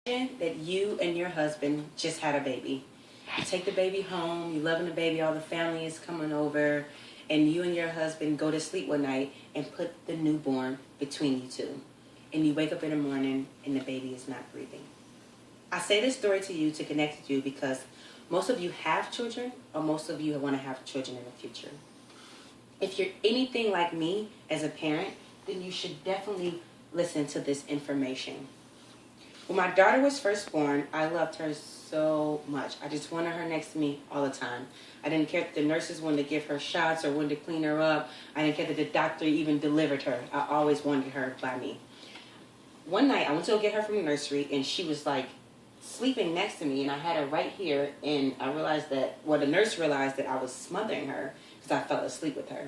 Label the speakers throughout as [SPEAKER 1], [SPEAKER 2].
[SPEAKER 1] Imagine that you and your husband just had a baby. You take the baby home, you loving the baby, all the family is coming over, and you and your husband go to sleep one night and put the newborn between you two. And you wake up in the morning and the baby is not breathing. I say this story to you to connect with you because most of you have children, or most of you want to have children in the future. If you're anything like me as a parent, then you should definitely listen to this information. When my daughter was first born, I loved her so much. I just wanted her next to me all the time. I didn't care if the nurses wanted to give her shots or wanted to clean her up. I didn't care that the doctor even delivered her. I always wanted her by me. One night, I went to go get her from the nursery, and she was like sleeping next to me, and I had her right here, and I realized that, well, the nurse realized that I was smothering her because I fell asleep with her.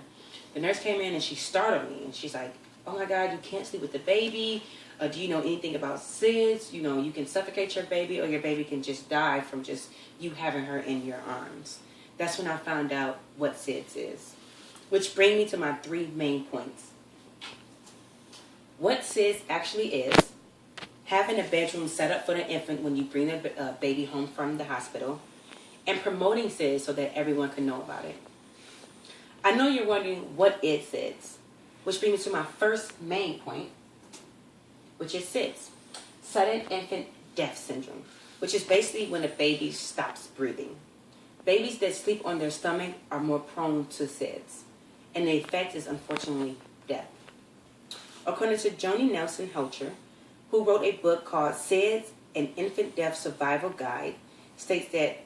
[SPEAKER 1] The nurse came in, and she startled me, and she's like, "Oh my God, you can't sleep with the baby. Do you know anything about SIDS? You know, you can suffocate your baby, or your baby can just die from just you having her in your arms." That's when I found out what SIDS is. Which brings me to my 3 main points. What SIDS actually is: having a bedroom set up for the infant when you bring the baby home from the hospital, and promoting SIDS so that everyone can know about it. I know you're wondering, what is SIDS? Which brings me to my first main point, which is SIDS, sudden infant death syndrome, which is basically when a baby stops breathing. Babies that sleep on their stomach are more prone to SIDS, and the effect is unfortunately death. According to Joni Nelson Helcher, who wrote a book called SIDS, an Infant Death Survival Guide, states that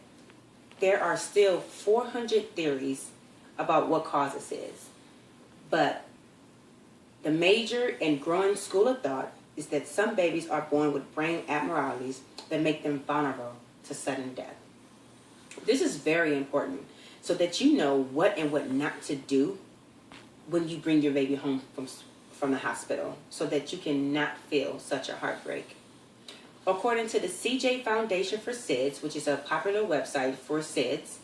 [SPEAKER 1] there are still 400 theories about what causes SIDS, but the major and growing school of thought is that some babies are born with brain abnormalities that make them vulnerable to sudden death. This is very important so that you know what and what not to do when you bring your baby home from the hospital, so that you cannot feel such a heartbreak. According to the CJ Foundation for SIDS, which is a popular website for SIDS,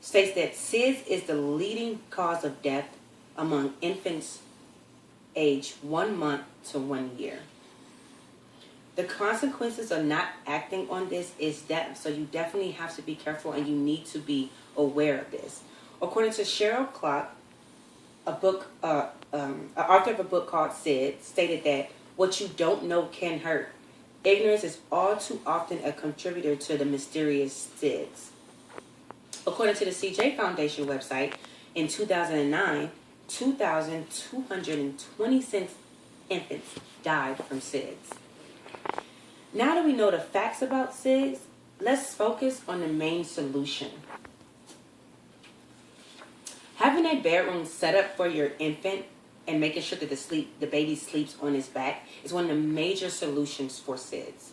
[SPEAKER 1] states that SIDS is the leading cause of death among infants aged 1 month to 1 year. The consequences of not acting on this is death, so you definitely have to be careful and you need to be aware of this. According to Cheryl Clark, an author of a book called SIDS, stated that what you don't know can hurt. Ignorance is all too often a contributor to the mysterious SIDS. According to the CJ Foundation website, in 2009, 2,226 infants died from SIDS. Now that we know the facts about SIDS, let's focus on the main solution. Having a bedroom set up for your infant and making sure that the baby sleeps on his back is one of the major solutions for SIDS.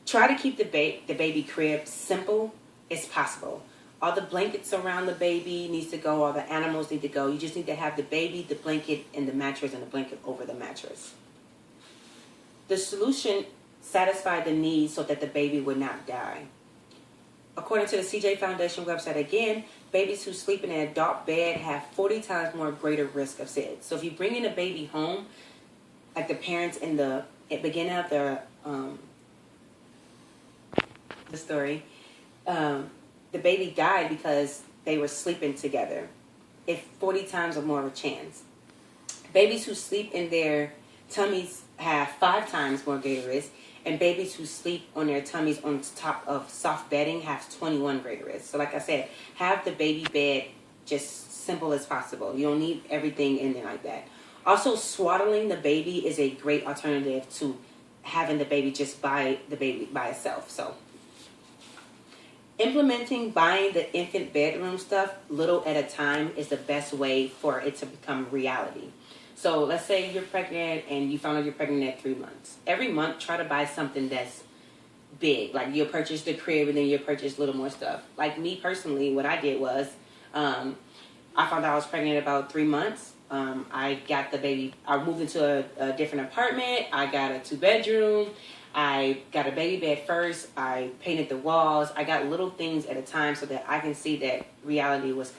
[SPEAKER 1] Try to keep the baby crib simple as possible. All the blankets around the baby needs to go, all the animals need to go. You just need to have the baby, the blanket, and the mattress, and the blanket over the mattress. The solution satisfied the needs so that the baby would not die. According to the CJ Foundation website again, babies who sleep in an adult bed have 40 times more greater risk of SIDS. So if you bring in a baby home, like the parents in the beginning of the story, the baby died because they were sleeping together. It's 40 times or more of a chance. Babies who sleep in their tummies have 5 times more greater risk, and babies who sleep on their tummies on top of soft bedding have 21 greater risk. So like I said, have the baby bed just simple as possible. You don't need everything in there like that. Also, swaddling the baby is a great alternative to having the baby just by itself. So implementing buying the infant bedroom stuff little at a time is the best way for it to become reality. So let's say you're pregnant and you found out you're pregnant at 3 months. Every month, try to buy something that's big. Like you'll purchase the crib and then you'll purchase a little more stuff. Like me personally, what I did was I found out I was pregnant at about 3 months. I got the baby. I moved into a different apartment. I got a 2-bedroom. I got a baby bed first. I painted the walls. I got little things at a time so that I can see that reality was